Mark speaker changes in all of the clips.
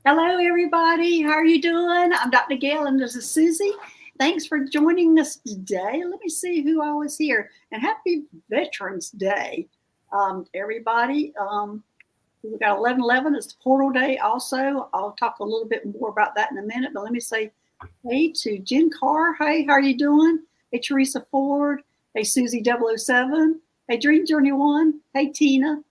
Speaker 1: Hello, everybody. How are you doing? I'm Dr. Gail, and this is Susie. Thanks for joining us today. Let me see who all is here. And happy Veterans Day, everybody. We've got 11/11. It's the Portal Day also. I'll talk a little bit more about that in a minute. But let me say hey to Jen Carr. Hey, how are you doing? Hey, Teresa Ford. Hey, Susie 007. Hey, Dream Journey 1. Hey, Tina.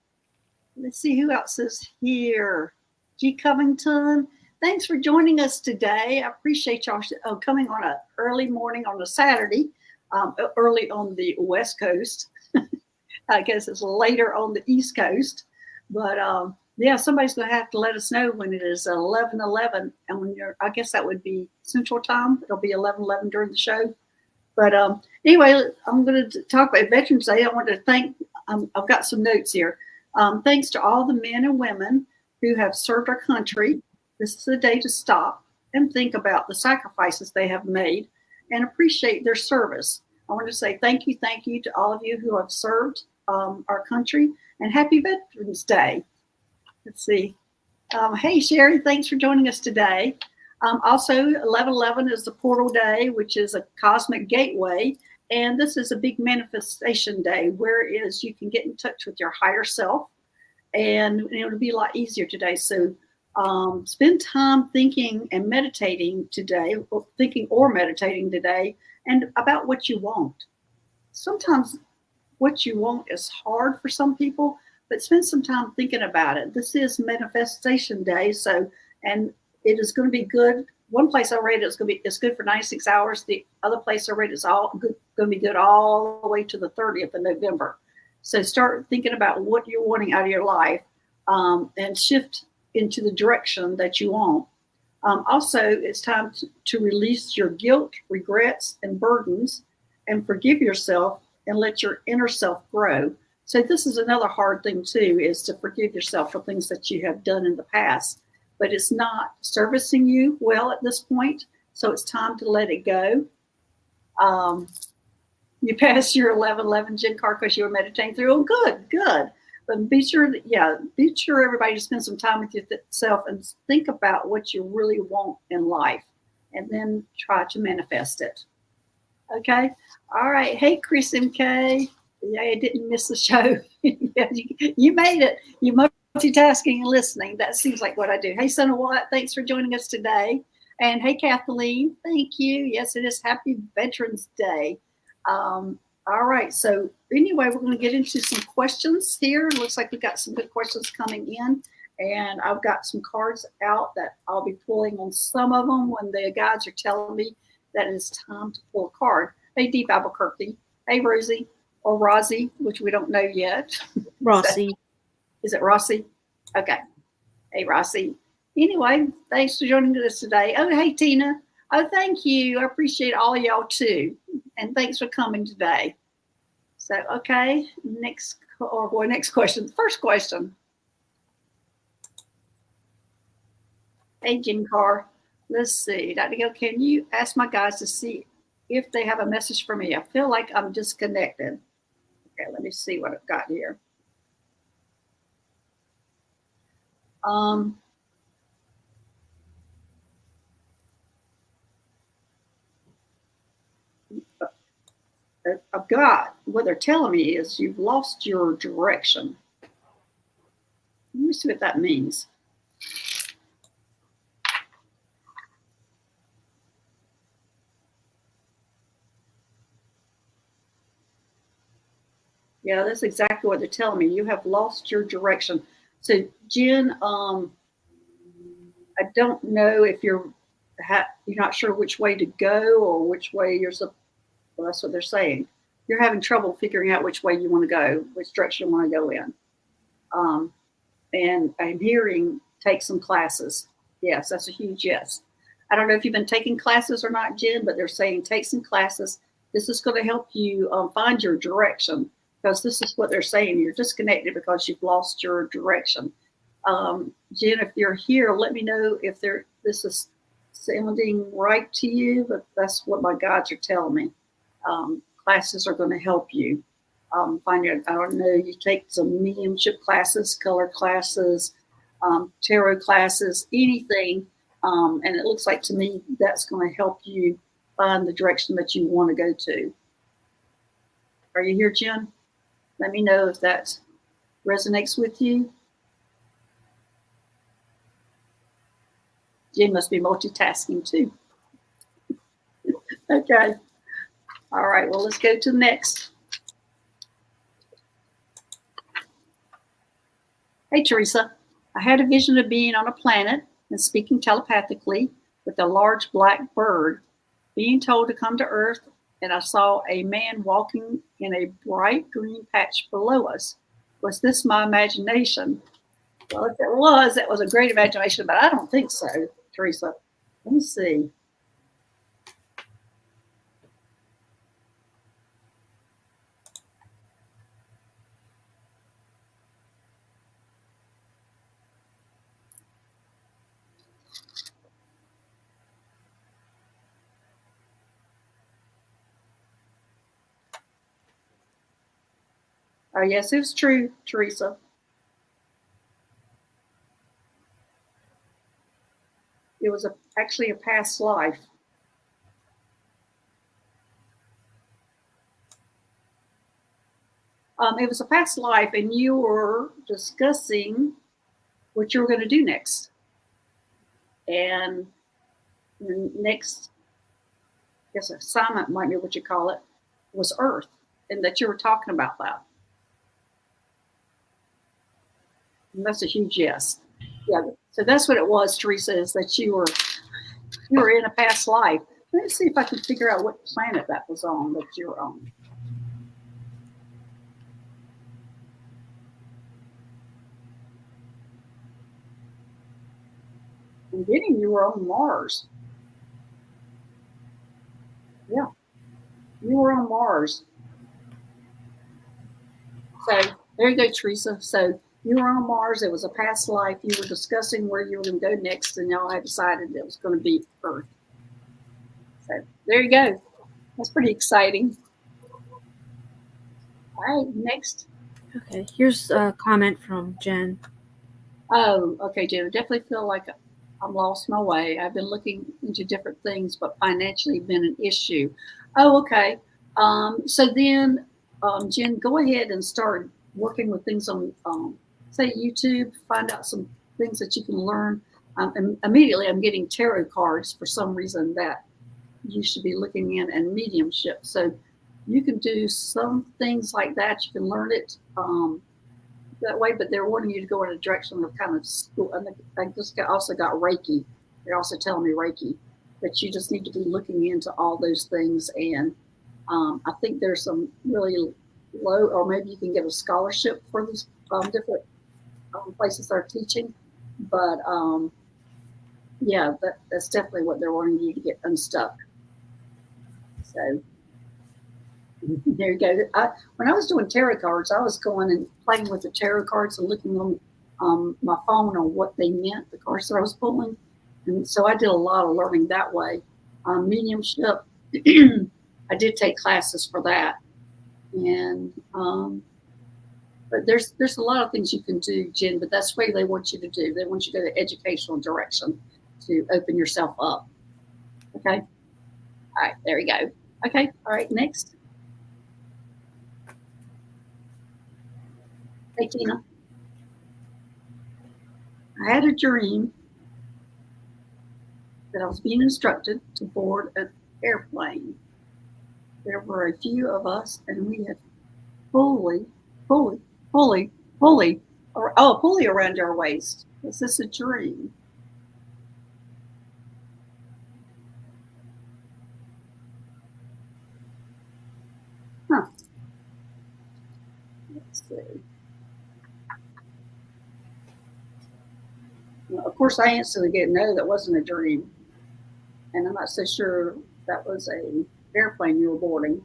Speaker 1: Let's see who else is here. G. Covington. Thanks for joining us today. I appreciate y'all coming on an early morning on a Saturday, early on the West Coast. I guess it's later on the East Coast. But yeah, somebody's going to have to let us know when it is 11:11. And when I guess that would be Central Time. It'll be 11:11 during the show. But anyway, I'm going to talk about Veterans Day. I want to thank, I've got some notes here. Thanks to all the men and women who have served our country. This is a day to stop and think about the sacrifices they have made and appreciate their service. I want to say thank you to all of you who have served our country, and happy Veterans Day. Let's see. Hey, Sherry, thanks for joining us today. Also, 11/11 is the Portal Day, which is a cosmic gateway. And this is a big manifestation day where you can get in touch with your higher self, and it'll be a lot easier today. So spend time thinking and meditating today, or meditating today, and about what you want. Sometimes what you want is hard for some people, but spend some time thinking about it. This is manifestation day, and it is going to be good. One place I read it's good for 96 hours. The other place I read it's going to be good all the way to the 30th of November. So start thinking about what you're wanting out of your life, and shift into the direction that you want. Also, it's time to release your guilt, regrets, and burdens, and forgive yourself and let your inner self grow. So this is another hard thing too, is to forgive yourself for things that you have done in the past, but it's not servicing you well at this point. So it's time to let it go. You passed your 11/11, Jen Carr, because you were meditating through. Oh, good. But be sure everybody to spend some time with yourself and think about what you really want in life, and then try to manifest it. Okay. All right. Hey, Chris MK. Yeah, I didn't miss the show. Yeah, you made it. You multitasking and listening. That seems like what I do. Hey, Son of What, thanks for joining us today. And hey, Kathleen, thank you. Yes, it is Happy Veterans Day. All right. So anyway, we're going to get into some questions here. Looks like we got some good questions coming in. And I've got some cards out that I'll be pulling on some of them when the guides are telling me that it's time to pull a card. Hey, Deep Albuquerque. Hey, Rosy, or Rosy, which we don't know yet.
Speaker 2: Rosy.
Speaker 1: Is it Rosy? Okay. Hey, Rosy. Anyway, thanks for joining us today. Oh, hey, Tina. Oh, thank you. I appreciate all of y'all too. And thanks for coming today. So, okay, next question. First question. Hey, Jen Carr. Let's see. Dr. Gill, can you ask my guys to see if they have a message for me? I feel like I'm disconnected. Okay, let me see what I've got here. I've got, what they're telling me is you've lost your direction. Let me see what that means. Yeah, that's exactly what they're telling me. You have lost your direction. So, Jen, I don't know if you're not sure which way to go or which way well, that's what they're saying. You're having trouble figuring out which way you want to go, which direction you want to go in. And I'm hearing take some classes. Yes, that's a huge yes. I don't know if you've been taking classes or not, Jen, but they're saying take some classes. This is going to help you find your direction, because this is what they're saying. You're disconnected because you've lost your direction. Jen, if you're here, let me know if this is sounding right to you, but that's what my guides are telling me. Classes are going to help you find your, I don't know, you take some mediumship classes, color classes, tarot classes, anything. And it looks like to me that's going to help you find the direction that you want to go to. Are you here, Jen? Let me know if that resonates with you. Jen must be multitasking too. Okay. All right. Well, let's go to the next. Hey, Teresa. I had a vision of being on a planet and speaking telepathically with a large black bird, being told to come to Earth, and I saw a man walking in a bright green patch below us. Was this my imagination? Well, if it was, that was a great imagination, but I don't think so, Teresa. Let me see. Oh, yes, it was true, Teresa. It was actually a past life. It was a past life, and you were discussing what you were going to do next. And the next, I guess, assignment might be what you call it, was Earth, and that you were talking about that. And that's a huge yes. Yeah. So that's what it was, Teresa, is that you were in a past life. Let's see if I can figure out what planet that was on that you were on. I'm getting you were on Mars. Yeah. You were on Mars. So there you go, Teresa. So you were on Mars. It was a past life. You were discussing where you were going to go next, and y'all had decided it was going to be Earth. So there you go. That's pretty exciting. All right, next.
Speaker 2: Okay, here's a comment from Jen.
Speaker 1: Oh, okay, Jen. I definitely feel like I'm lost my way. I've been looking into different things, but financially been an issue. Oh, okay. So then, Jen, go ahead and start working with things on, say, YouTube. Find out some things that you can learn. And immediately, I'm getting tarot cards for some reason that you should be looking in, and mediumship. So you can do some things like that. You can learn it that way, but they're wanting you to go in a direction of kind of school. And I just also got Reiki. They're also telling me Reiki, that you just need to be looking into all those things. And I think there's some really low, or maybe you can get a scholarship for these different places they're teaching. But yeah, that's definitely what they're wanting you to get unstuck. So there you go. When I was doing tarot cards, I was going and playing with the tarot cards and looking on my phone on what they meant, the cards that I was pulling. And so I did a lot of learning that way. Mediumship, I did take classes for that. And but there's a lot of things you can do, Jen, but that's what they want you to do. They want you to go the educational direction to open yourself up. Okay. All right, there we go. Okay, all right, next. Hey, Tina. I had a dream that I was being instructed to board an airplane. There were a few of us, and we had pulley around our waist. Is this a dream? Huh. Let's see. Well, of course, I instantly get no, that wasn't a dream. And I'm not so sure that was a airplane you were boarding.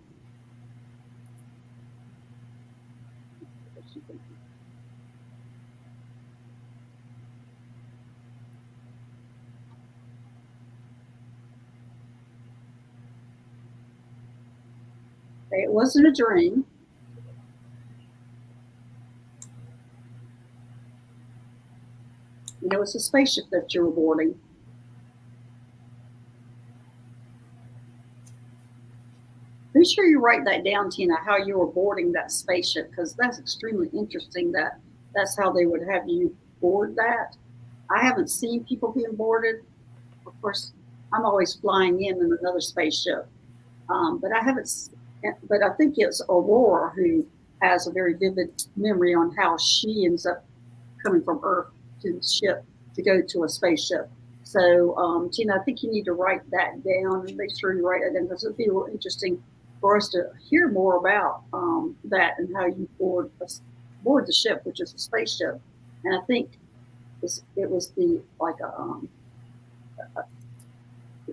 Speaker 1: Okay, it wasn't a dream. It's a spaceship that you were boarding. Be sure you write that down, Tina, how you were boarding that spaceship, because that's extremely interesting that that's how they would have you board that. I haven't seen people being boarded. Of course, I'm always flying in another spaceship, but I haven't. But I think it's Aurora who has a very vivid memory on how she ends up coming from Earth to the ship to go to a spaceship. So, Tina, I think you need to write that down and make sure you write it down because it'll be real interesting for us to hear more about that and how you board the ship, which is a spaceship. And I think it was the like a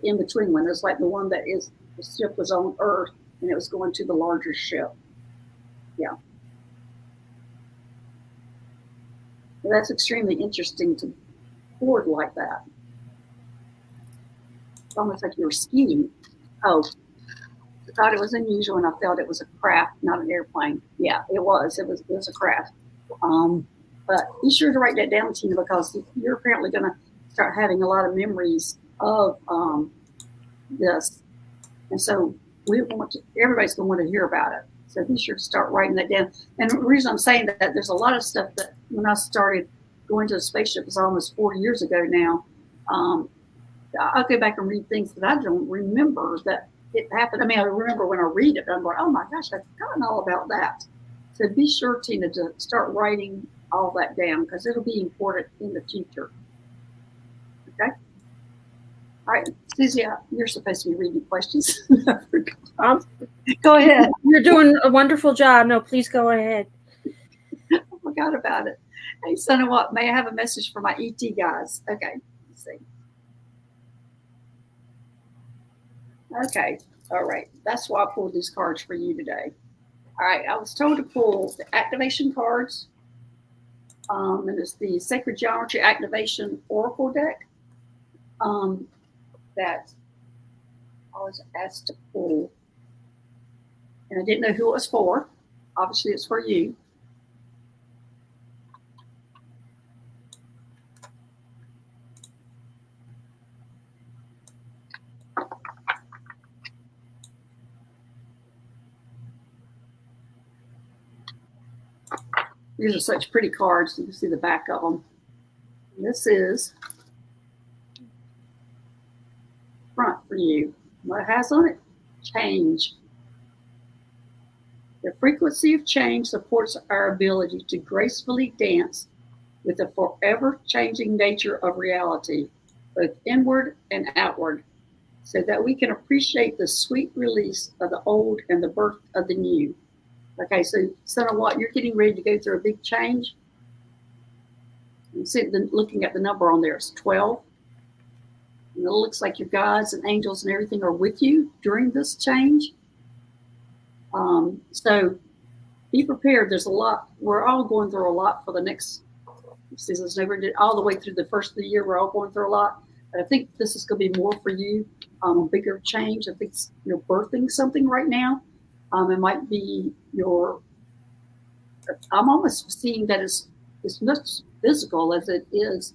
Speaker 1: in between one. It's like the one that is the ship was on Earth and it was going to the larger ship. Yeah. So that's extremely interesting to board like that. It's almost like you were skiing. Oh, I thought it was unusual and I felt it was a craft, not an airplane. Yeah, it was. It was a craft. But be sure to write that down, Tina, because you're apparently going to start having a lot of memories of this. And so everybody's going to want to hear about it. So be sure to start writing that down. And the reason I'm saying that, there's a lot of stuff that when I started going to the spaceship, it's almost 4 years ago now. I'll go back and read things that I don't remember that it happened. I mean, I remember when I read it, I'm going, oh my gosh, I've forgotten all about that. So be sure, Tina, to start writing all that down because it'll be important in the future. Okay? All right, Susie, you're supposed to be reading questions. Go ahead.
Speaker 2: You're doing a wonderful job. No, please go ahead.
Speaker 1: I forgot about it. Hey, son of what? May I have a message for my ET guys? Okay, let's see. Okay, all right. That's why I pulled these cards for you today. All right, I was told to pull the activation cards. And it's the Sacred Geometry Activation Oracle deck that I was asked to pull. And I didn't know who it was for. Obviously, it's for you. These are such pretty cards. You can see the back of them. And this is front for you. What it has on it? Change. The frequency of change supports our ability to gracefully dance with the forever changing nature of reality, both inward and outward, so that we can appreciate the sweet release of the old and the birth of the new. Okay, so son of what? You're getting ready to go through a big change. You see, looking at the number on there, it's 12. And it looks like your guides and angels and everything are with you during this change. So be prepared. There's a lot. We're all going through a lot for the next seasons. All the way through the first of the year, we're all going through a lot. But I think this is going to be more for you, a bigger change. I think you're birthing something right now. It might be I'm almost seeing that it's not physical as it is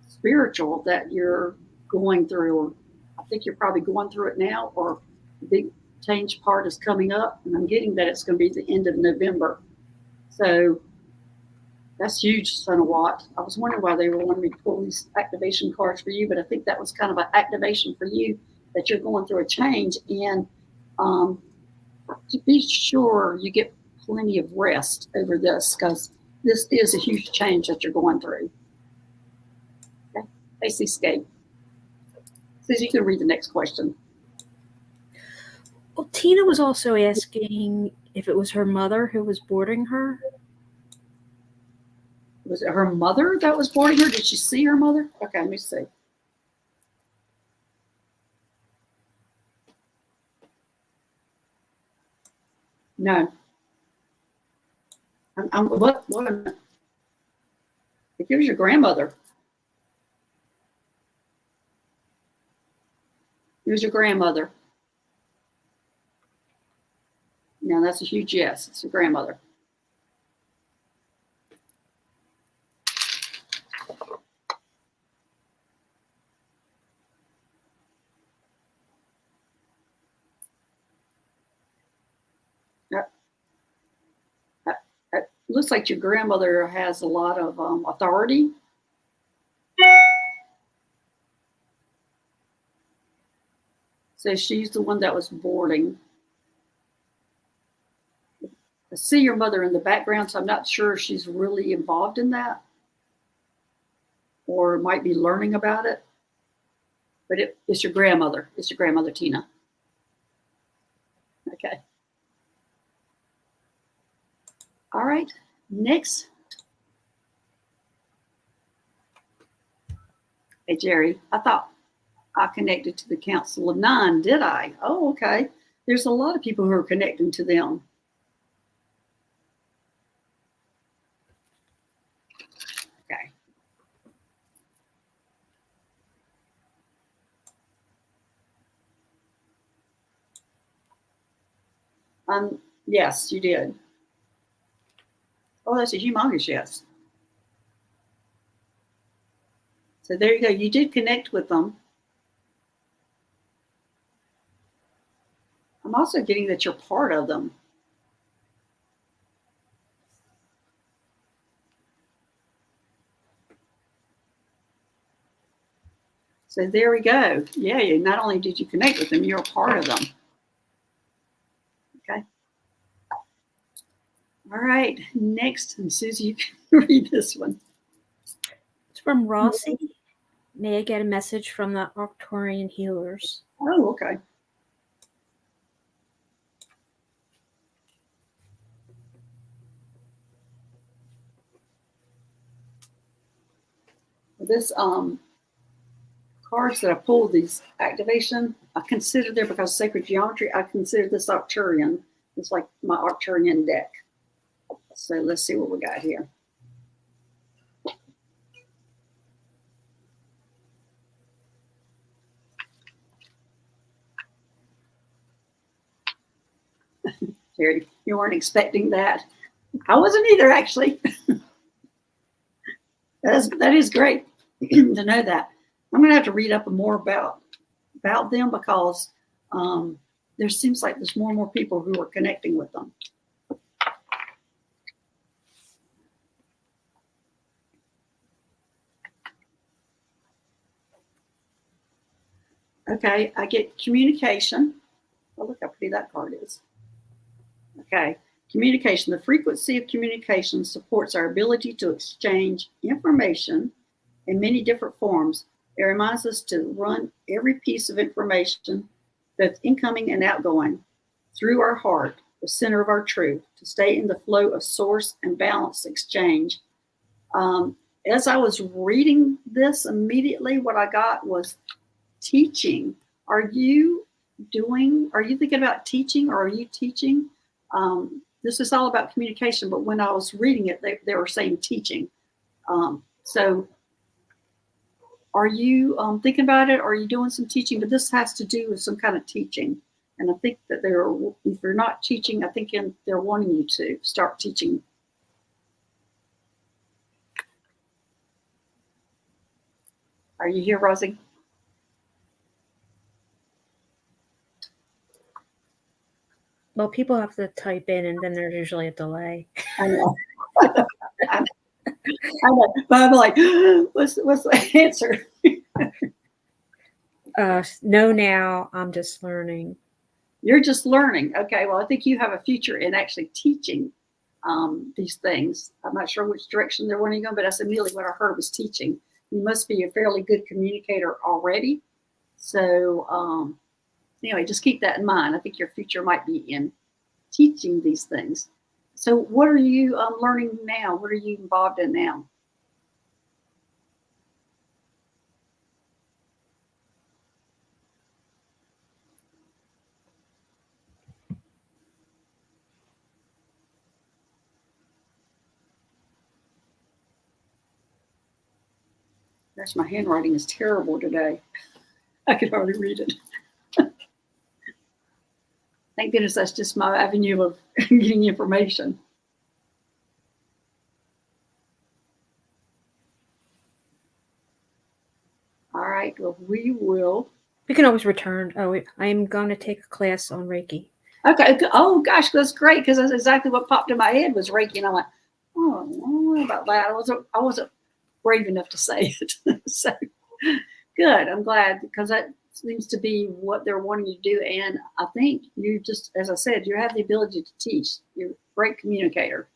Speaker 1: spiritual that you're going through. I think you're probably going through it now, or the big change part is coming up, and I'm getting that it's going to be the end of November. So that's huge, son of what. I was wondering why they were wanting me to pull these activation cards for you, but I think that was kind of an activation for you that you're going through a change, and to be sure you get plenty of rest over this because this is a huge change that you're going through. Okay, AC escape. Susie, you can read the next question.
Speaker 2: Well, Tina was also asking if it was her mother who was boarding her.
Speaker 1: Was it her mother that was boarding her? Did she see her mother? Okay, let me see. No. What a minute. It was your grandmother. It was your grandmother. No, that's a huge yes. It's your grandmother. looks like your grandmother has a lot of authority. So she's the one that was boarding. I see your mother in the background, so I'm not sure if she's really involved in that or might be learning about it. But it's your grandmother. It's your grandmother, Tina. Okay. All right. Next. Hey, Jerry, I thought I connected to the Council of Nine, did I? Oh, okay. There's a lot of people who are connecting to them. Okay. Yes, you did. Oh, that's a humongous yes. So there you go. You did connect with them. I'm also getting that you're part of them. So there we go. Yeah, not only did you connect with them, you're a part of them. Okay. All right. Next, and Susie, you can read this one.
Speaker 2: It's from Rosy. May I get a message from the Arcturian healers?
Speaker 1: Oh, okay. This cards that I pulled, these activation, I consider there because sacred geometry, I consider this Arcturian. It's like my Arcturian deck. So let's see what we got here. Jerry, you weren't expecting that. I wasn't either, actually. That is great to know that. I'm going to have to read up more about them because there seems like there's more and more people who are connecting with them. Okay, I get communication. Oh, look how pretty that card is. Okay, communication. The frequency of communication supports our ability to exchange information in many different forms. It reminds us to run every piece of information, both incoming and outgoing, through our heart, the center of our truth, to stay in the flow of source and balanced exchange. As I was reading this, immediately what I got was teaching. Are you thinking about teaching, or are you teaching? This is all about communication, but when I was reading it, they were saying teaching. So are you thinking about it? Or are you doing some teaching? But this has to do with some kind of teaching. And I think that if you're not teaching, I think they're wanting you to start teaching. Are you here, Rosy?
Speaker 2: Well, people have to type in, and then there's usually a delay.
Speaker 1: I know. I know. But I'm like, what's the answer?
Speaker 2: No, now I'm just learning.
Speaker 1: You're just learning. Okay, well, I think you have a future in actually teaching these things. I'm not sure which direction they're wanting to go, but that's immediately what I heard was teaching. You must be a fairly good communicator already. So anyway, just keep that in mind. I think your future might be in teaching these things. So what are you learning now? What are you involved in now? Gosh, my handwriting is terrible today. I can hardly read it. Thank goodness that's just my avenue of getting information. All right, well, we
Speaker 2: can always return. Oh, I'm going to take a class on Reiki.
Speaker 1: Okay. Oh, gosh, that's great, because that's exactly what popped in my head was Reiki. And I went, don't know about that. I wasn't brave enough to say it. So good. I'm glad, because that seems to be what they're wanting you to do. And I think you just, as I said, you have the ability to teach. You're a great communicator.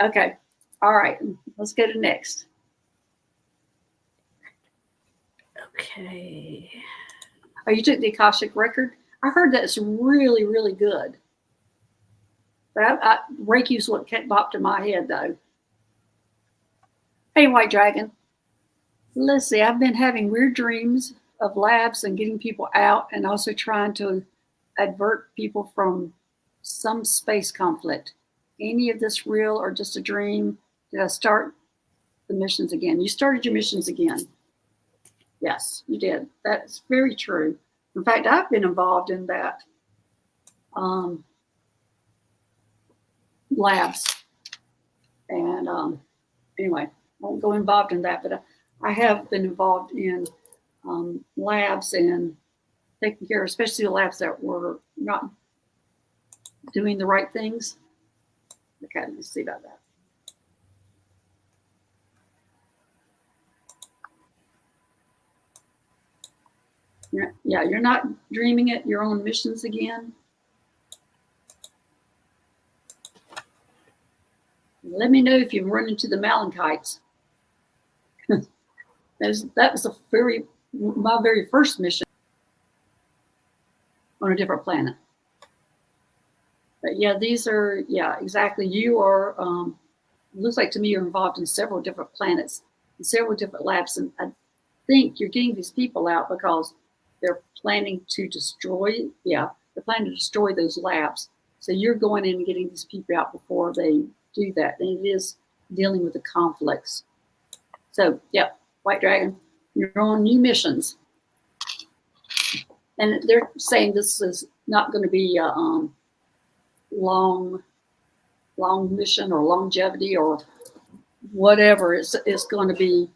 Speaker 1: Okay. All right. Let's go to next.
Speaker 2: Okay.
Speaker 1: Oh, you took the Akashic record? I heard that's really, really good. But Reiki's what popped in my head, though. Hey, White Dragon. Let's see. I've been having weird dreams of labs and getting people out, and also trying to avert people from some space conflict. Any of this real or just a dream? Did I start the missions again? You started your missions again. Yes, you did. That's very true. In fact, I've been involved in that labs. And anyway, I won't go involved in that, but I have been involved in labs and taking care of, especially the labs that were not doing the right things. Okay, let's see about that. Yeah, you're not dreaming it. You're on missions again. Let me know if you run into the Malachite. That was my very first mission on a different planet. But yeah, these are, yeah, exactly. You are, looks like to me you're involved in several different planets and several different labs. And I think you're getting these people out because they're planning to destroy, they're planning to destroy those labs. So you're going in and getting these people out before they do that. And it is dealing with the conflicts. So, yeah, White Dragon, you're on new missions. And they're saying this is not going to be a long mission or longevity or whatever. It's going to be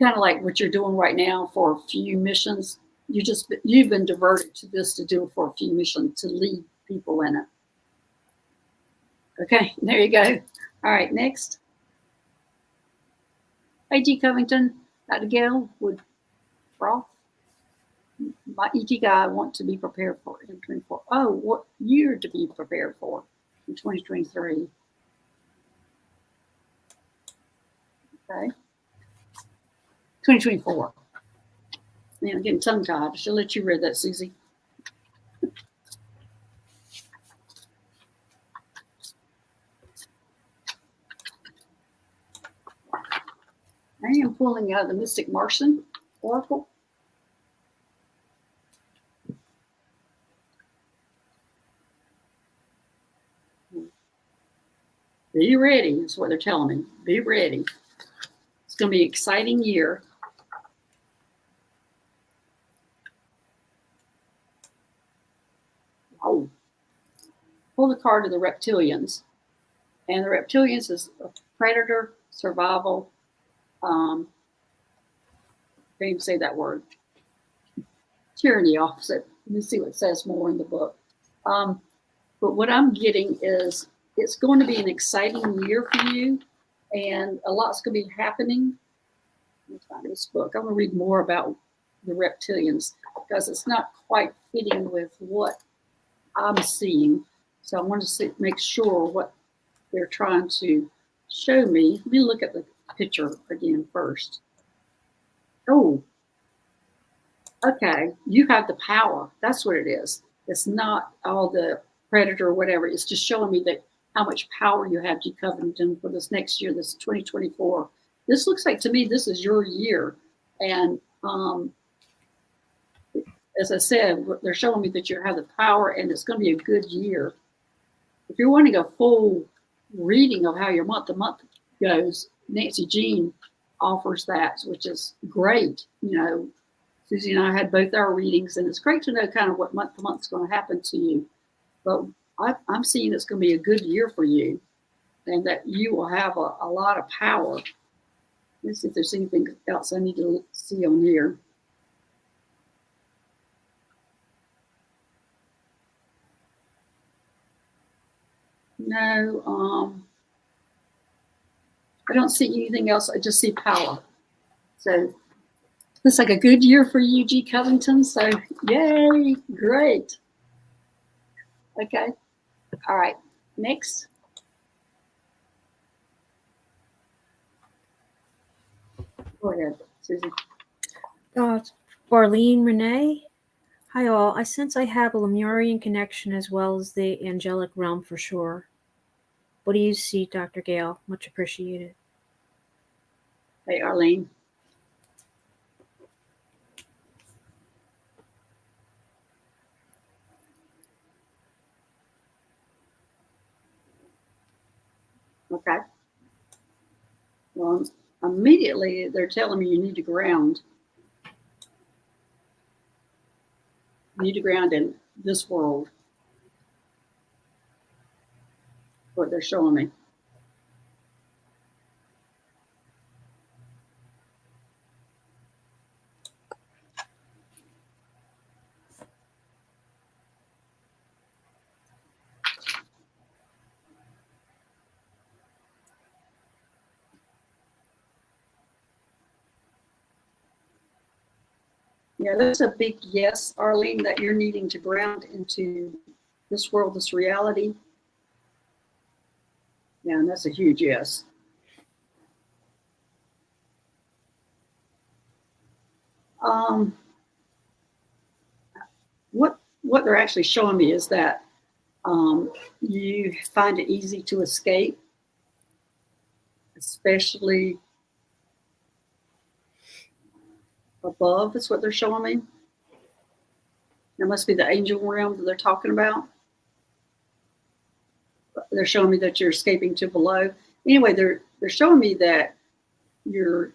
Speaker 1: kind of like what you're doing right now for a few missions. You've been diverted to this to do it for a few missions, to lead people in it. Okay, there you go. All right, next. Hey, G. Covington, Dr. Gail would Froth. My ET guy, I want to be prepared for in 2024. Oh, what year to be prepared for in 2023? Okay. 2024. Man, I'm getting tongue tied. I should let you read that, Susie. I am pulling out the Mystic Martian Oracle. Be ready, is what they're telling me. Be ready. It's going to be an exciting year. Oh, pull the card of the reptilians. And the reptilians is a predator, survival. Can't even say that word. Tyranny opposite. Let me see what it says more in the book. But what I'm getting is it's going to be an exciting year for you, and a lot's going to be happening. Let me find this book. I'm going to read more about the reptilians because it's not quite fitting with what I'm seeing. So I want to make sure what they're trying to show me. Let me look at the picture again first. Oh, okay. You have the power. That's what it is. It's not all the predator or whatever. It's just showing me that how much power you have, G. Covington, for this next year, this 2024. This looks like to me this is your year. And as I said, they're showing me that you have the power and it's going to be a good year. If you're wanting a full reading of how your month-to-month goes, Nancy Jean offers that, which is great. You know, Susie and I had both our readings, and it's great to know kind of what month-to-month is going to happen to you. But I'm seeing it's going to be a good year for you and that you will have a lot of power. Let's see if there's anything else I need to see on here. No, I don't see anything else. I just see power. So looks like a good year for UG Covington. So yay, great. Okay. All right. Next. Go ahead, Susie.
Speaker 2: Arlene Renee. Hi all. I sense I have a Lemurian connection as well as the angelic realm for sure. What do you see, Dr. Gail? Much appreciated.
Speaker 1: Hey, Arlene. Okay. Well, immediately they're telling me you need to ground. You need to ground in this world. What they're showing me. Yeah, that's a big yes, Arlene, that you're needing to ground into this world, this reality. Yeah, and that's a huge yes. What they're actually showing me is that you find it easy to escape, especially above. That's what they're showing me. That must be the angel realm that they're talking about. They're showing me that you're escaping to below. Anyway, they're showing me that you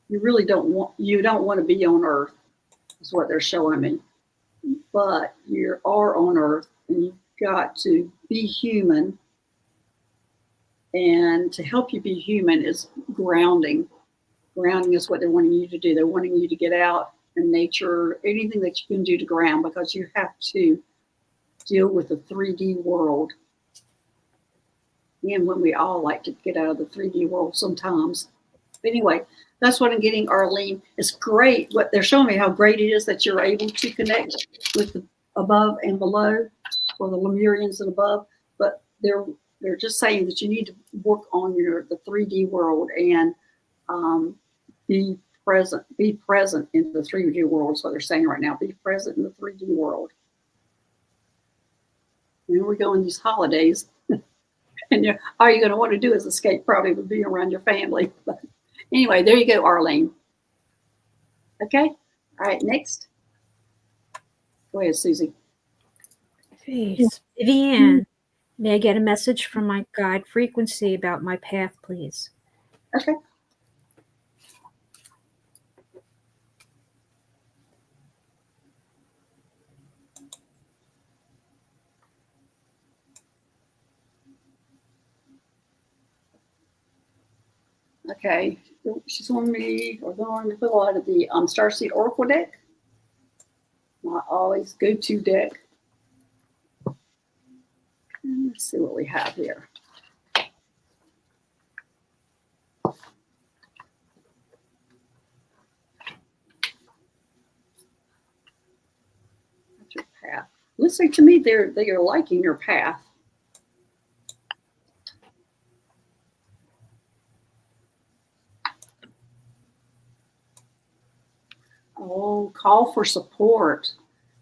Speaker 1: really don't want to be on Earth. Is what they're showing me. But you are on Earth, and you've got to be human. And to help you be human is grounding. Grounding is what they're wanting you to do. They're wanting you to get out in nature, anything that you can do to ground, because you have to deal with the 3D world. And when we all like to get out of the 3D world sometimes. Anyway, that's what I'm getting, Arlene. It's great. What they're showing me how great it is that you're able to connect with the above and below, or the Lemurians and above. But they're just saying that you need to work on the 3D world and be present in the 3D world. Is what they're saying right now. Be present in the 3D world. And here we go in these holidays. And all you're going to want to do is escape, probably, with being around your family. But anyway, there you go, Arlene. Okay. All right. Next. Go ahead, Susie.
Speaker 2: Please. Vivian, may I get a message from my guide frequency about my path, please?
Speaker 1: Okay. Okay. She's on me, or going to pull out of the Starseed Oracle deck. My always go-to deck. And let's see what we have here. That's your path. Looks like to me they are liking your path. Oh, call for support.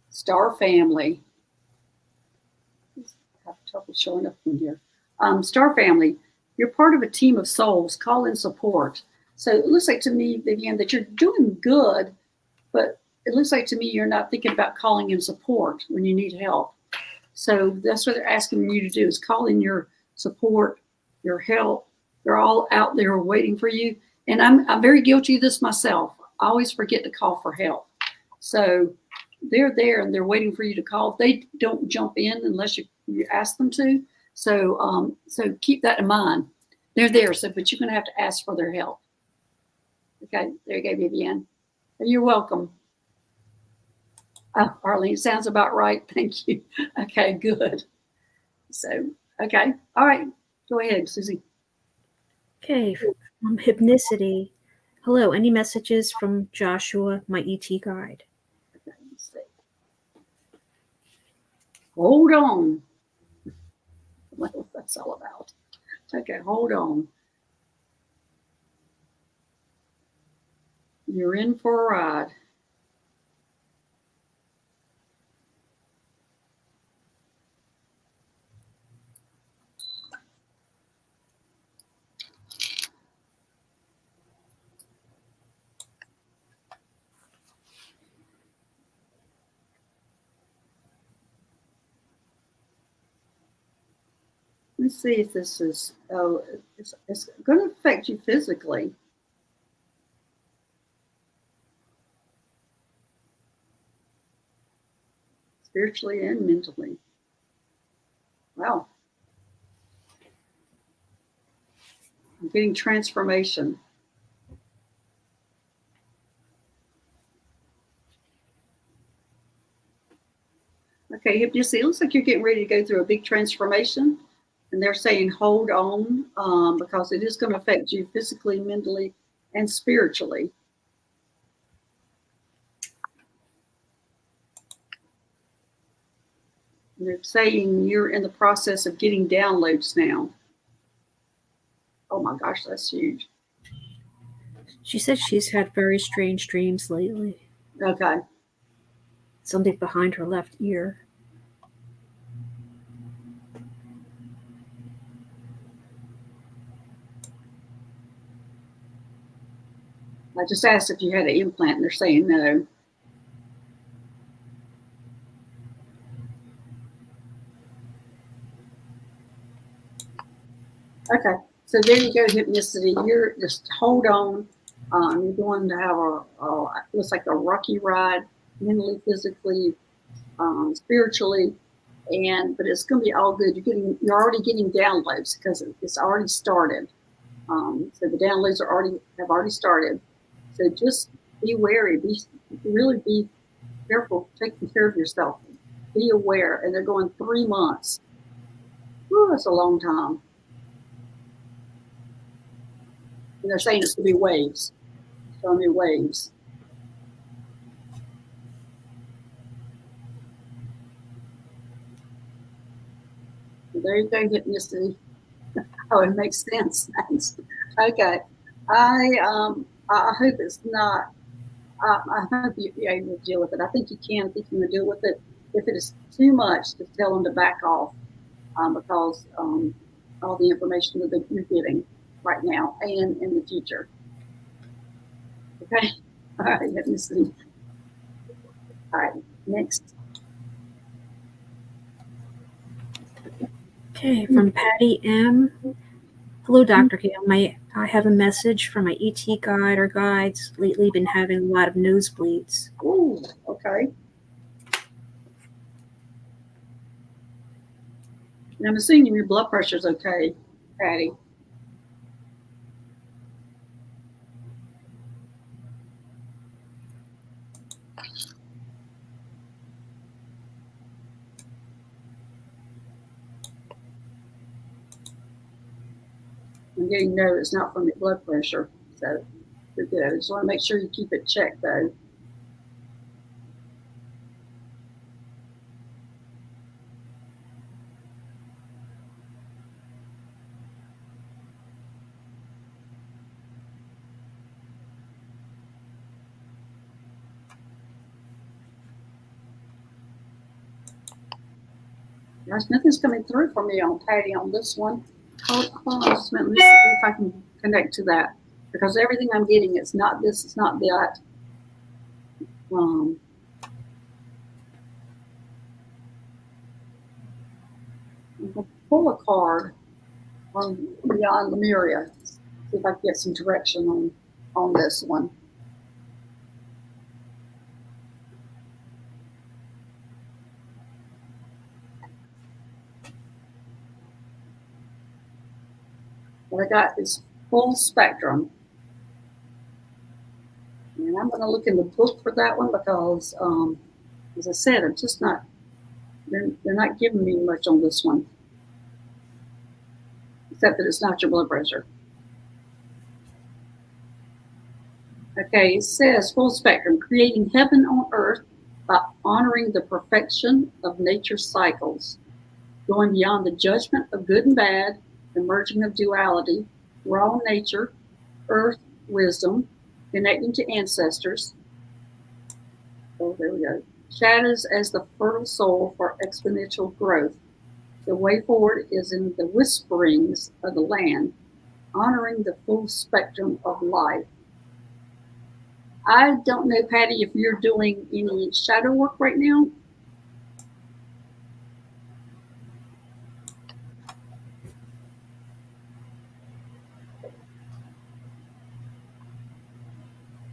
Speaker 1: Star family. I have trouble showing up in here. Star family, you're part of a team of souls. Call in support. So it looks like to me, Vivian, that you're doing good, but it looks like to me you're not thinking about calling in support when you need help. So that's what they're asking you to do, is call in your support, your help. They're all out there waiting for you. And I'm very guilty of this myself. I always forget to call for help. So they're there and they're waiting for you to call. They don't jump in unless you ask them to. So keep that in mind. They're there, but you're going to have to ask for their help. Okay, there you go, Vivian. You're welcome. Oh, Arlene, sounds about right. Thank you. Okay, good. So, okay. All right. Go ahead, Susie.
Speaker 2: Okay, from Hypnicity. Hello, any messages from Joshua, my ET guide?
Speaker 1: Okay, let's see. Hold on. What that's all about. Okay, hold on. You're in for a ride. Let's see if this is, oh, it's going to affect you physically. Spiritually and mentally. Wow. I'm getting transformation. Okay, Hypnosis, it looks like you're getting ready to go through a big transformation. And they're saying hold on because it is going to affect you physically, mentally, and spiritually. And they're saying you're in the process of getting downloads now. Oh my gosh, that's huge.
Speaker 2: She said she's had very strange dreams lately.
Speaker 1: Okay.
Speaker 2: Something behind her left ear.
Speaker 1: I just asked if you had an implant, and they're saying no. Okay, so there you go, Hypnicity. You're just hold on. You're going to have looks like a rocky ride, mentally, physically, spiritually, but it's going to be all good. You're already getting downloads because it's already started. So the downloads have already started. So just be wary. Be careful, taking care of yourself. Be aware. And they're going 3 months. Whew, that's a long time. And they're saying it's going to be waves. Showing me waves. So there you go, Hypnicity. Oh, it makes sense. Thanks. Okay. I hope it's not. I hope you're able to deal with it. I think you can. I think you can deal with it. If it is too much, just tell them to back off because all the information that you're getting right now and in the future. Okay. All right. Let me see. All right. Next.
Speaker 2: Okay, from Patty M. Hello, Dr. Gail. I have a message from my ET guide or guides. Lately, been having a lot of nosebleeds.
Speaker 1: Ooh, okay. And I'm assuming your blood pressure is okay, Patty. I'm getting no, it's not from your blood pressure, so you're good. I just want to make sure you keep it checked, though. Gosh, nothing's coming through for me on Patty on this one. Hold on just a minute. Let me see if I can connect to that because everything I'm getting is not this, it's not that. I'm going to pull a card from Beyond Lemuria. See if I can get some direction on this one. What I got is full spectrum. And I'm going to look in the book for that one because, as I said, I'm just not, they're not giving me much on this one. Except that it's not your blood pressure. Okay, it says full spectrum, creating heaven on earth by honoring the perfection of nature's cycles, going beyond the judgment of good and bad, the merging of duality, raw nature, earth wisdom, connecting to ancestors. Oh, there we go. Shadows as the fertile soul for exponential growth. The way forward is in the whisperings of the land, honoring the full spectrum of life. I don't know, Patty, if you're doing any shadow work right now.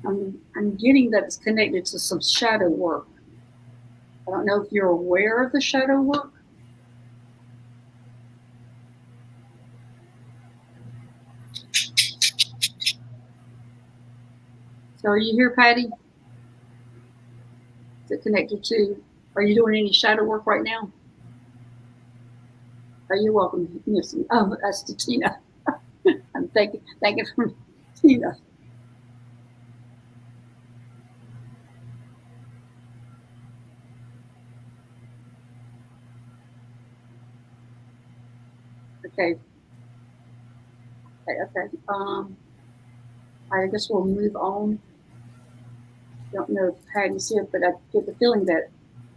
Speaker 1: I'm getting that it's connected to some shadow work. I don't know if you're aware of the shadow work. So are you here, Patty? Is it connected to, are you doing any shadow work right now? Are you welcome, Missy? Oh, that's to Tina. I'm thanking for Tina. Okay. Okay. I guess we'll move on. Don't know if Patty's here, but I get the feeling that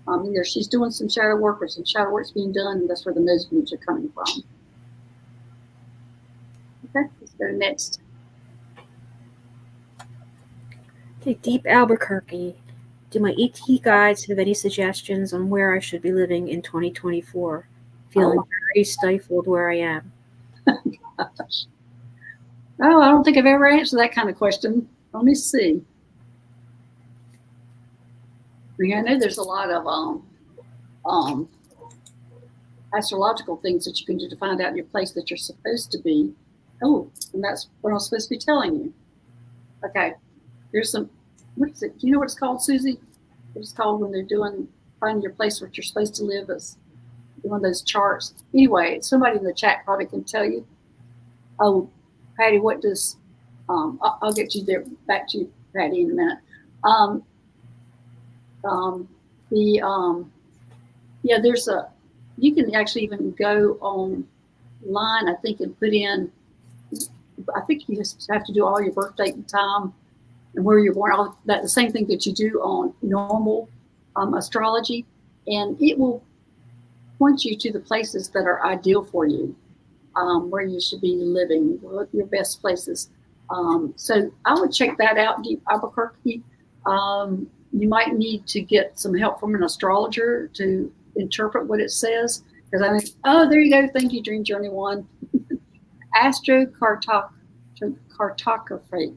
Speaker 1: either she's doing some shadow work or some shadow work's being done, and that's where the nosebleeds are coming from. Okay, let's go next.
Speaker 2: Okay, Deep Albuquerque. Do my ET guides have any suggestions on where I should be living in 2024? Feeling very stifled where I am.
Speaker 1: Gosh. Oh, I don't think I've ever answered that kind of question. Let me see. I know there's a lot of astrological things that you can do to find out your place that you're supposed to be. Oh, and that's what I'm supposed to be telling you. Okay, here's some. What is it? Do you know what it's called, Susie? What it's called when they're doing finding your place where you're supposed to live is doing those charts. Anyway, somebody in the chat probably can tell you. Oh, Patty, what does? I'll get you there. Back to you, Patty, in a minute. Um, the yeah, there's a. You can actually even go online, I think, and put in. I think you just have to do all your birth date and time and where you're born. All that the same thing that you do on normal astrology, and it will point you to the places that are ideal for you, where you should be living, your best places. So I would check that out, Deep Albuquerque. You might need to get some help from an astrologer to interpret what it says. Because I think, oh, there you go. Thank you, Dream Journey One. Astrocartography.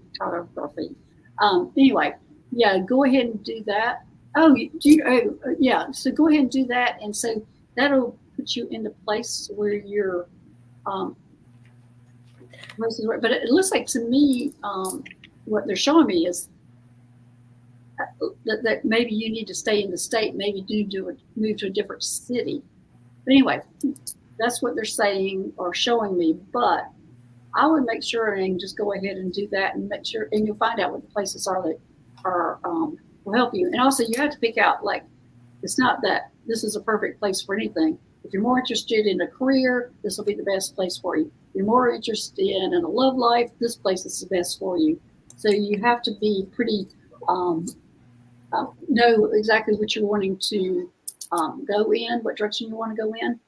Speaker 1: Anyway, yeah, go ahead and do that. Oh, yeah. So go ahead and do that, and so that'll put you in the place where you're. But it looks like to me, what they're showing me is that maybe you need to stay in the state, maybe move to a different city. But anyway, that's what they're saying or showing me. But I would make sure and just go ahead and do that and make sure, and you'll find out what the places are that are will help you. And also, you have to pick out, like, it's not that this is a perfect place for anything. If you're more interested in a career, this will be the best place for you. If you're more interested in a love life, this place is the best for you. So you have to be pretty know exactly what you're wanting to go in, what direction you want to go in.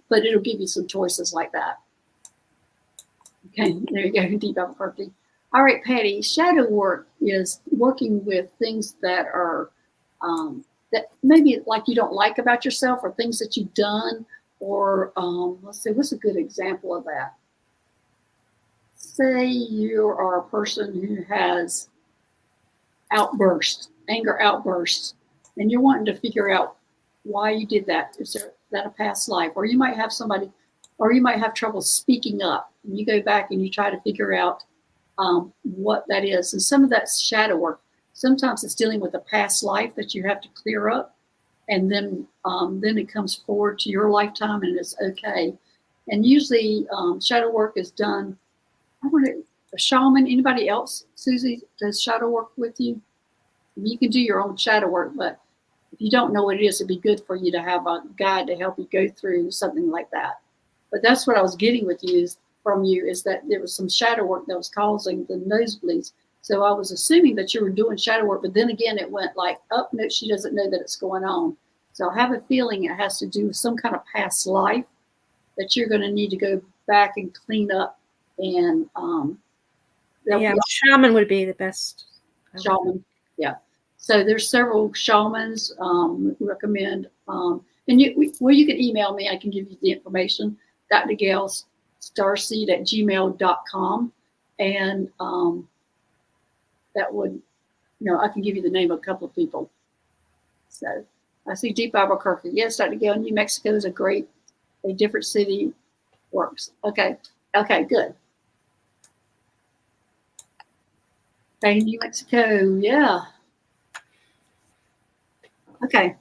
Speaker 1: But it'll give you some choices like that. Okay, there you go, Deep Albuquerque. All right, Patty, shadow work is working with things that are that maybe like you don't like about yourself, or things that you've done, or let's see, what's a good example of that? Say you are a person who has anger outbursts, and you're wanting to figure out why you did that. Is that a past life? Or you might have somebody, or you might have trouble speaking up, and you go back and you try to figure out what that is. And some of that's shadow work. Sometimes it's dealing with a past life that you have to clear up, and then it comes forward to your lifetime, and it's okay. And usually shadow work is done. a shaman. Anybody else, Susie, does shadow work with you? You can do your own shadow work, but if you don't know what it is, it'd be good for you to have a guide to help you go through something like that. But that's what I was getting with you is that there was some shadow work that was causing the nosebleeds. So I was assuming that you were doing shadow work, but then again, it went like, oh, no, she doesn't know that it's going on. So I have a feeling it has to do with some kind of past life that you're going to need to go back and clean up. And
Speaker 2: yeah, shaman would be the best.
Speaker 1: Shaman, yeah. So there's several shamans recommend. And you can email me. I can give you the information. Dr. Gail-Starseed@gmail.com. And that would, I can give you the name of a couple of people. So I see Deep Albuquerque. Yes, Dr. Gail, New Mexico is a different city works. Okay, good. Hey, New Mexico, yeah. Okay,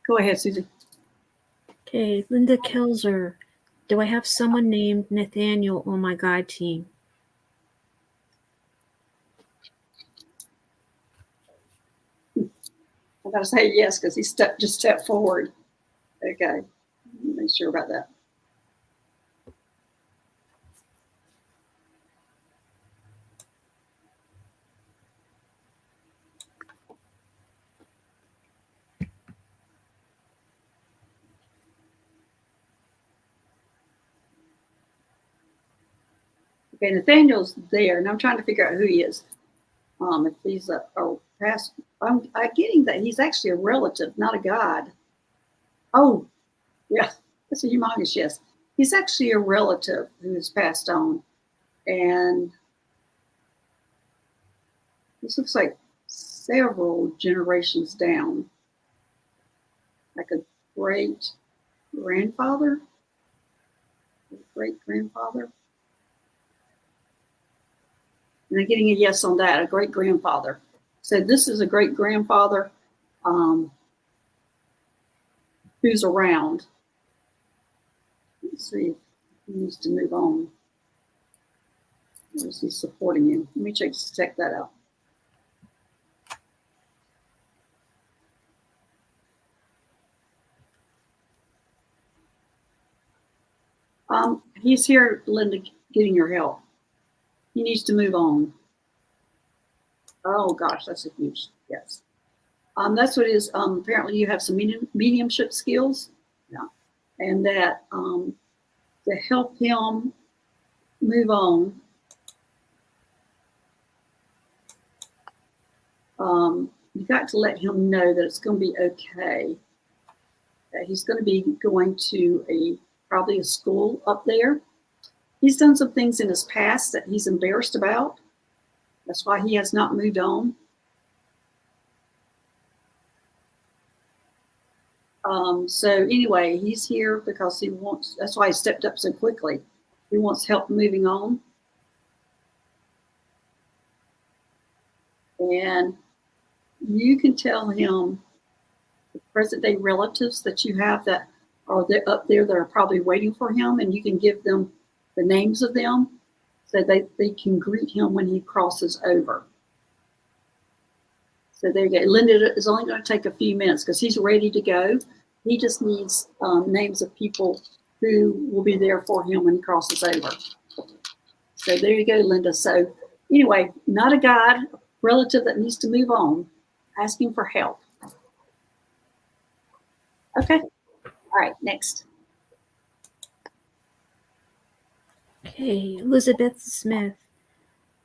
Speaker 1: go ahead, Susie.
Speaker 2: Okay, Linda Kelzer. Do I have someone named Nathaniel on my guide team?
Speaker 1: I gotta say yes because he just stepped forward. Okay, make sure about that. Okay, Nathaniel's there, and I'm trying to figure out who he is. If he's a past, I'm getting that he's actually a relative, not a god. Oh, yeah, that's a humongous yes. He's actually a relative who has passed on, and this looks like several generations down, like a great grandfather, great grandfather. And I'm getting a yes on that, a great grandfather. So this is a great grandfather who's around. Let's see if he needs to move on. Or is he supporting you? Let me check that out. He's here, Linda, getting your help. He needs to move on. Oh gosh, that's a huge yes. That's what it is. Apparently you have some mediumship skills. Yeah. And that to help him move on, you got to let him know that it's going to be okay. That he's going to be going to probably a school up there. He's done some things in his past that he's embarrassed about. That's why he has not moved on. So anyway, he's here because that's why he stepped up so quickly. He wants help moving on. And you can tell him the present day relatives that you have that are up there that are probably waiting for him, and you can give them the names of them so they can greet him when he crosses over. So there you go. Linda is only going to take a few minutes because he's ready to go. He just needs names of people who will be there for him when he crosses over. So there you go, Linda. So anyway, not a guide, a relative that needs to move on, asking for help. Okay. All right, next.
Speaker 2: Okay, Elizabeth Smith.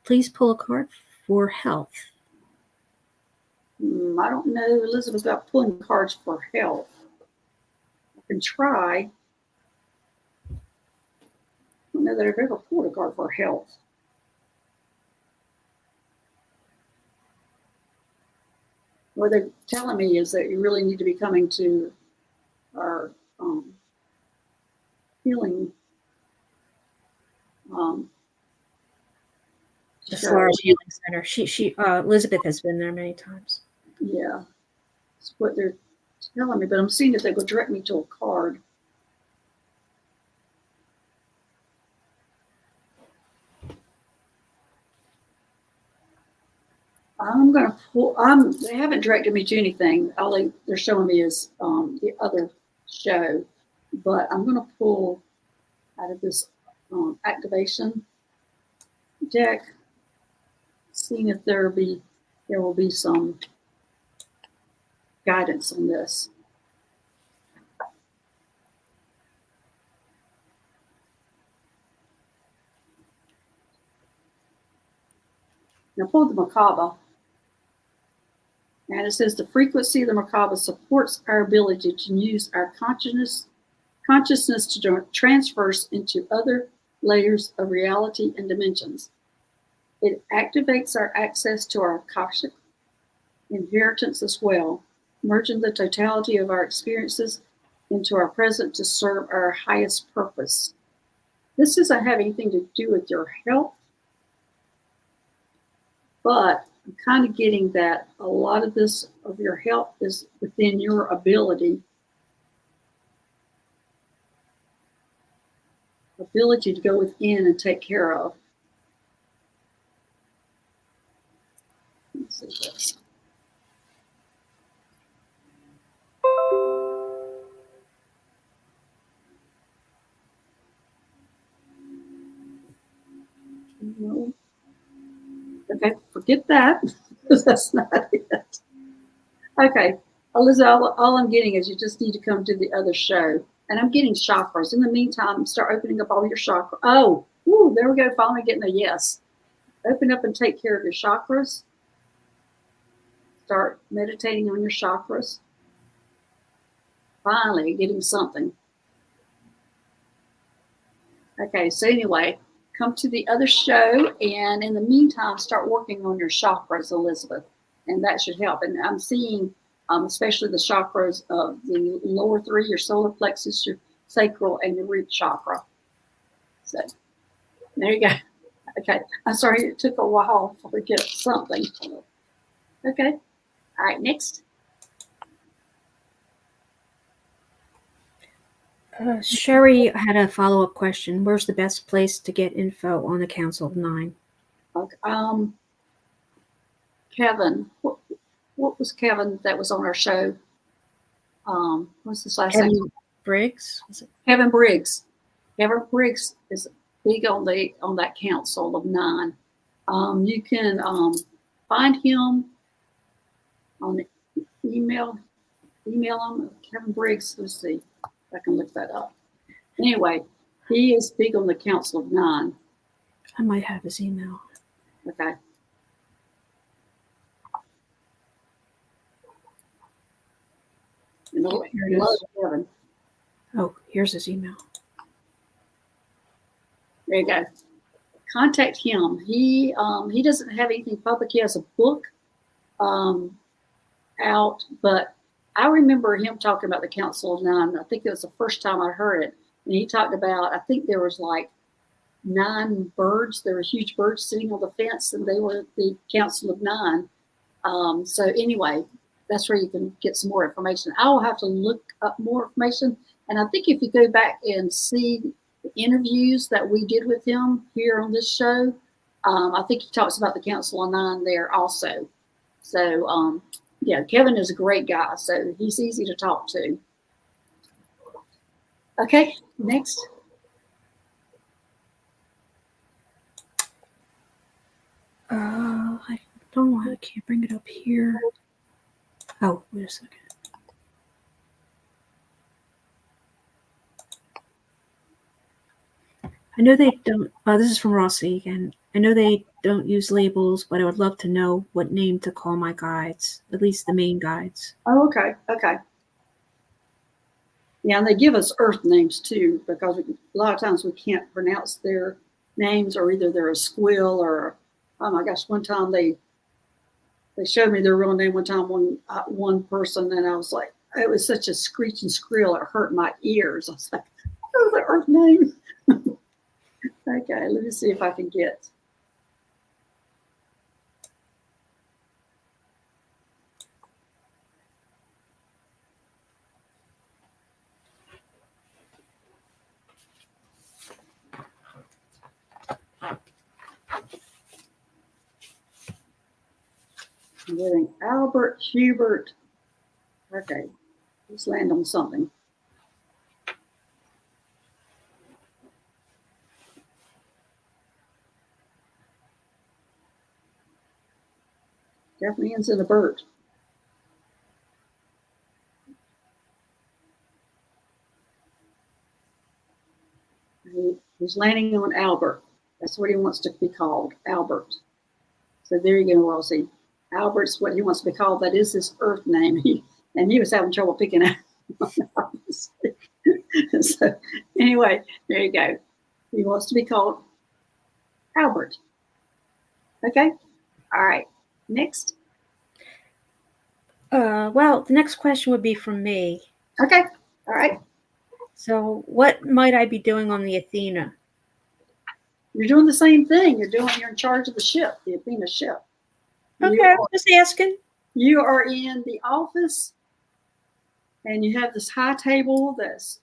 Speaker 2: Please pull a card for health.
Speaker 1: I don't know, Elizabeth, about pulling cards for health. I can try. I don't know that I've ever pulled a card for health. What they're telling me is that you really need to be coming to our healing.
Speaker 2: The Florida Healing Center. She Elizabeth has been there many times.
Speaker 1: Yeah, that's what they're telling me, but I'm seeing if they will direct me to a card. I'm going to pull, they haven't directed me to anything. All they're showing me is the other show. But I'm going to pull out of this activation deck, seeing if there will be some guidance on this. Now pull the Merkaba. And it says the frequency of the Merkaba supports our ability to use our consciousness to transverse into other layers of reality and dimensions. It activates our access to our Akashic inheritance as well, merging the totality of our experiences into our present to serve our highest purpose. This doesn't have anything to do with your health, but I'm kind of getting that a lot of this of your health is within your ability to go within and take care of. Let's see this. No. Okay, forget that, because that's not it. Okay, Alyssa, all I'm getting is you just need to come to the other show. And I'm getting chakras. In the meantime, start opening up all your chakras. Oh, ooh, there we go. Finally getting a yes. Open up and take care of your chakras. Start meditating on your chakras. Finally getting something. Okay, so anyway, come to the other show. And in the meantime, start working on your chakras, Elizabeth. And that should help. And I'm seeing especially the chakras of the lower three, your solar plexus, your sacral, and your root chakra. So there you go. Okay, I'm sorry it took a while to get something. Okay, all right, next.
Speaker 2: Sherry had a follow-up question. Where's the best place to get info on the Council of Nine?
Speaker 1: Okay, Kevin, what was Kevin that was on our show? What's his last name?
Speaker 2: Briggs? Was it?
Speaker 1: Kevin Briggs. Kevin Briggs is big on that Council of Nine. You can find him on the email him, Kevin Briggs. Let's see if I can look that up. Anyway, he is big on the Council of Nine.
Speaker 2: I might have his email.
Speaker 1: Okay.
Speaker 2: Oh, here it is.
Speaker 1: Kevin.
Speaker 2: Oh, here's his email.
Speaker 1: There you go. Contact him. He doesn't have anything public. He has a book out, but I remember him talking about the Council of Nine. I think it was the first time I heard it. And he talked about, I think there was like 9 birds. There were huge birds sitting on the fence, and they were the Council of Nine. So anyway, that's where you can get some more information. I will have to look up more information. And I think if you go back and see the interviews that we did with him here on this show, I think he talks about the Council of Nine there also. So, yeah, Kevin is a great guy, so he's easy to talk to. Okay, next.
Speaker 2: I don't know. I can't bring it up here. Oh, wait a second. I know they don't. This is from Rosy again. I know they don't use labels, but I would love to know what name to call my guides, at least the main guides.
Speaker 1: Oh, okay. Yeah, and they give us Earth names too, because a lot of times we can't pronounce their names, or either they're a squill or, oh my gosh, one time they showed me their real name one time, one person, and I was like, it was such a screech and squeal, it hurt my ears. I was like, oh, the Earth name. Okay, let me see if I can get. I'm getting Albert Hubert. Okay, let's land on something. Definitely ends in a Bert. He's landing on Albert. That's what he wants to be called, Albert. So there you go, Rosy. Albert's what he wants to be called. That is his Earth name. He was having trouble picking out. So anyway, there you go. He wants to be called Albert. Okay. All right. Next.
Speaker 2: Well, the next question would be from me.
Speaker 1: Okay. All right.
Speaker 2: So, what might I be doing on the Athena?
Speaker 1: You're doing the same thing. You're in charge of the ship, the Athena ship.
Speaker 2: Okay, just asking.
Speaker 1: You are in the office, and you have this high table that's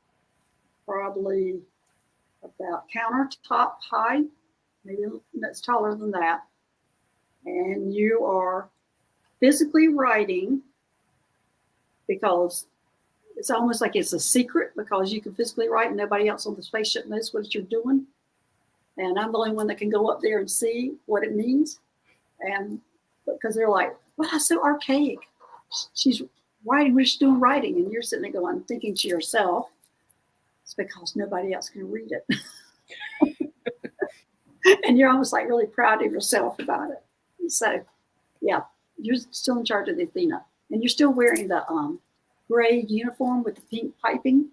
Speaker 1: probably about countertop height, maybe that's taller than that. And you are physically writing because it's almost like it's a secret because you can physically write and nobody else on the spaceship knows what you're doing. And I'm the only one that can go up there and see what it means. And because they're like, well, that's so archaic. She's writing, we're just doing writing. And you're sitting there going, thinking to yourself, it's because nobody else can read it. And you're almost like really proud of yourself about it. So, yeah, you're still in charge of the Athena. And you're still wearing the gray uniform with the pink piping.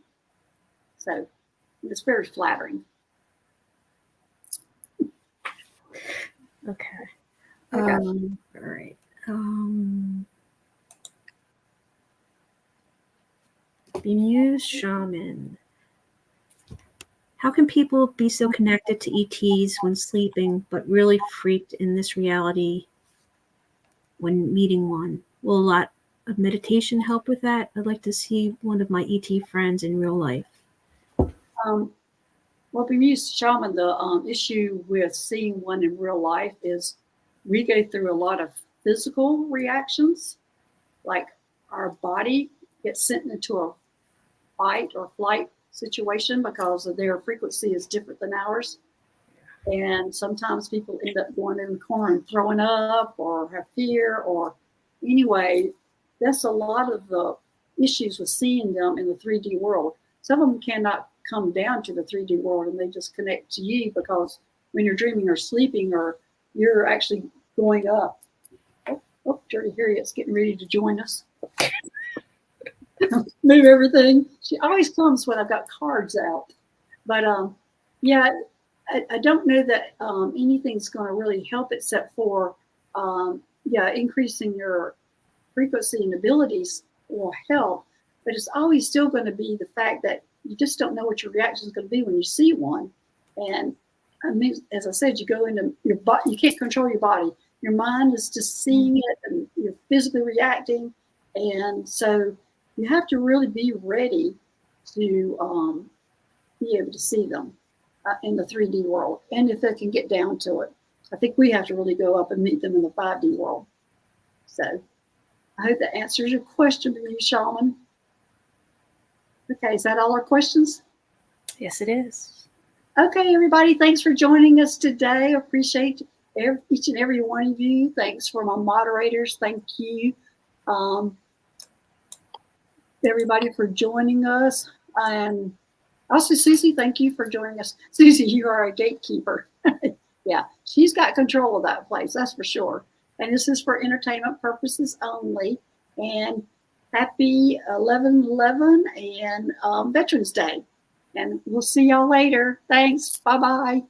Speaker 1: So it's very flattering.
Speaker 2: Okay. All right. Beuse Shaman. How can people be so connected to ETs when sleeping, but really freaked in this reality when meeting one? Will a lot of meditation help with that? I'd like to see one of my ET friends in real life.
Speaker 1: Well, Beuse Shaman, the issue with seeing one in real life is we go through a lot of physical reactions, like our body gets sent into a fight or flight situation because of their frequency is different than ours. And sometimes people end up going in the corner and throwing up or have fear or anyway, that's a lot of the issues with seeing them in the 3D world. Some of them cannot come down to the 3D world and they just connect to you because when you're dreaming or sleeping or you're actually going up. Oh, Dirty Harriet's getting ready to join us. Move everything. She always comes when I've got cards out. But yeah, I don't know that anything's going to really help except for increasing your frequency and abilities will help. But it's always still going to be the fact that you just don't know what your reaction is going to be when you see one. And I mean, as I said, you go into your body, you can't control your body. Your mind is just seeing it and you're physically reacting. And so you have to really be ready to be able to see them in the 3D world. And if they can get down to it, I think we have to really go up and meet them in the 5D world. So I hope that answers your question, Beuse Shaman. Okay, is that all our questions?
Speaker 2: Yes, it is.
Speaker 1: Okay, everybody, thanks for joining us today. I appreciate each and every one of you. Thanks for my moderators. Thank you, everybody, for joining us. And also, Susie, thank you for joining us. Susie, you are a gatekeeper. Yeah, she's got control of that place, that's for sure. And this is for entertainment purposes only. And happy 11/11 and Veterans Day. And we'll see y'all later. Thanks. Bye-bye.